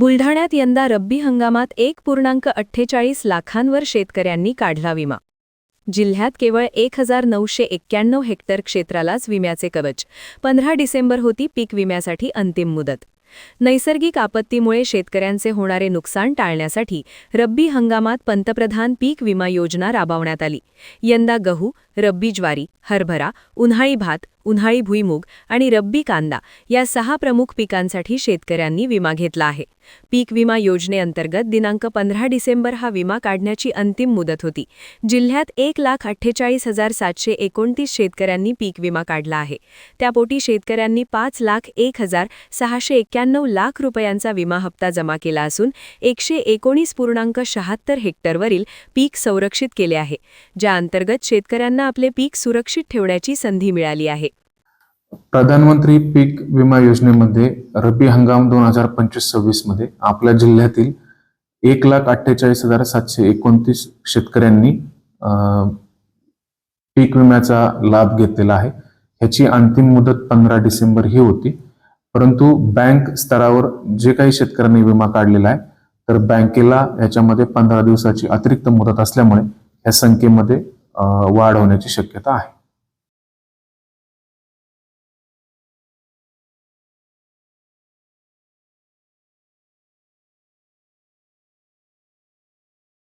बुलढाण्यात यंदा रब्बी हंगामात 1.48 लाखांवर शेतकऱ्यांनी काढला विमा। जिल्ह्यात केवळ 1991 हेक्टर क्षेत्रालाच विम्याचे कवच। 15 डिसेंबर होती पीक विम्यासाठी अंतिम मुदत। नैसर्गिक आपत्तीमुळे शेतकऱ्यांचे होणारे नुकसान टाळण्यासाठी रब्बी हंगामात पंतप्रधान पीक विमा योजना राबवण्यात आली। यंदा गहू, रब्बी ज्वारी, हरभरा, उन्हाळी भात, उन्हाळी भुईमूग आणि रब्बी कांदा या 6 प्रमुख पिकांसाठी शेतकऱ्यांनी विमा घेतला आहे। पीक विमा योजनेअंतर्गत दिनांक 15 डिसेंबर हा विमा काढण्याची अंतिम मुदत होती। जिल्ह्यात 1,48,729 शेतकऱ्यांनी पीक विमा काढला आहे। त्यापोटी शेतकऱ्यांनी 5,01,691 लाख रुपयांचा विमा हप्ता जमा केला असून 119.76 हेक्टरवरील पीक संरक्षित केले आहे, ज्या अंतर्गत शेतकऱ्यांना आपले पीक सुरक्षित ठेवण्याची संधी मिळाली आहे। प्रधानमंत्री पीक विमा योजनेमध्ये रब्बी हंगाम 2025-26 मध्ये आपल्या जिल्ह्यातील 1,48,729 शेतकऱ्यांनी पीक विम्याचा लाभ घेतलेला आहे। ह्याची अंतिम मुदत 15 डिसेंबर ही होती, परंतु बँक स्तरावर जे काही शेतकऱ्यांनी विमा काढलेला आहे तर बँकेला याच्यामध्ये 15 दिवसाची अतिरिक्त मुदत असल्यामुळे या संख्येमध्ये वाढ होण्याची शक्यता आहे।